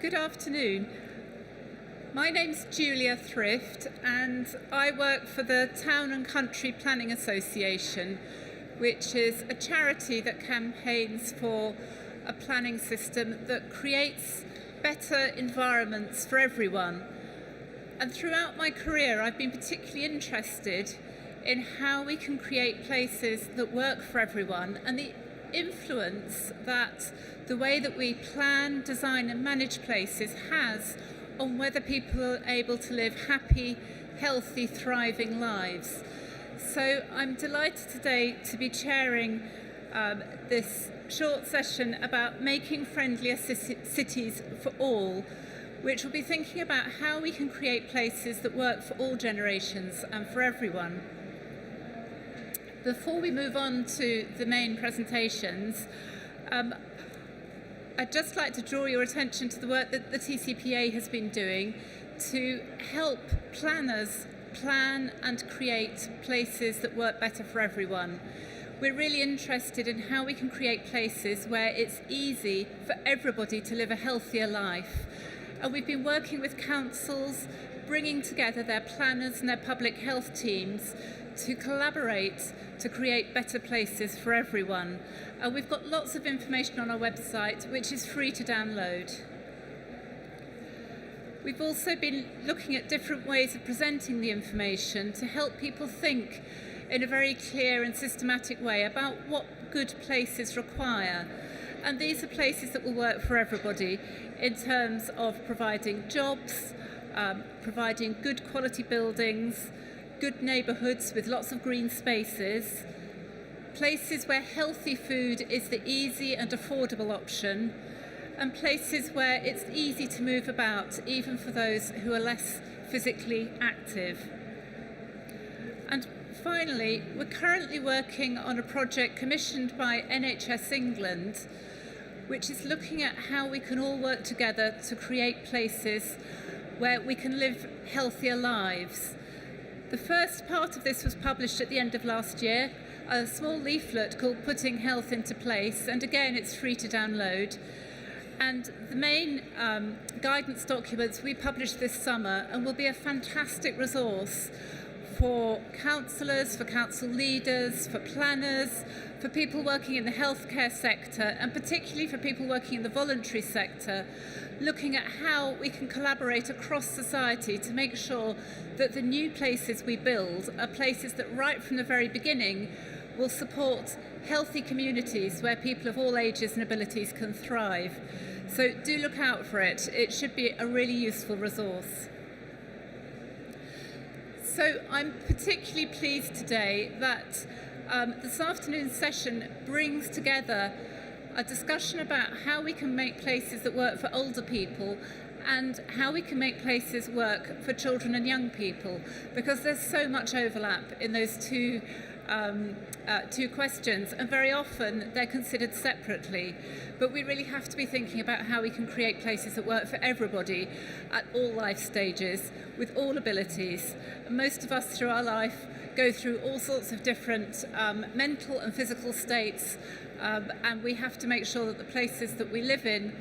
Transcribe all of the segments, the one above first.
Good afternoon. My name's Julia Thrift and I work for the Town and Country Planning Association, which is a charity that campaigns for a planning system that creates better environments for everyone. And throughout my career, I've been particularly interested in how we can create places that work for everyone and the influence that the way that we plan, design and manage places has on whether people are able to live happy, healthy, thriving lives. So I'm delighted today to be chairing this short session about making friendlier cities for all, which will be thinking about how we can create places that work for all generations and for everyone. Before we move on to the main presentations, I'd just like to draw your attention to the work that the TCPA has been doing to help planners plan and create places that work better for everyone. We're really interested in how we can create places where it's easy for everybody to live a healthier life. And we've been working with councils, bringing together their planners and their public health teams to collaborate to create better places for everyone. We've got lots of information on our website, which is free to download. We've also been looking at different ways of presenting the information to help people think in a very clear and systematic way about what good places require. And these are places that will work for everybody in terms of providing jobs, providing good quality buildings, good neighbourhoods with lots of green spaces, places where healthy food is the easy and affordable option, and places where it's easy to move about, even for those who are less physically active. And finally, we're currently working on a project commissioned by NHS England, which is looking at how we can all work together to create places where we can live healthier lives. The first part of this was published at the end of last year, a small leaflet called Putting Health into Place, and again it's free to download. And the main guidance documents we published this summer and will be a fantastic resource for councillors, for council leaders, for planners, for people working in the healthcare sector, and particularly for people working in the voluntary sector, looking at how we can collaborate across society to make sure that the new places we build are places that right from the very beginning will support healthy communities where people of all ages and abilities can thrive. So do look out for it. It should be a really useful resource. So I'm particularly pleased today that this afternoon's session brings together a discussion about how we can make places that work for older people and how we can make places work for children and young people, because there's so much overlap in those two questions, and very often they're considered separately. But we really have to be thinking about how we can create places that work for everybody at all life stages, with all abilities. And most of us through our life go through all sorts of different mental and physical states, and we have to make sure that the places that we live in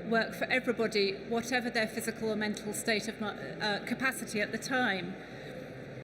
work for everybody, whatever their physical or mental state of capacity at the time.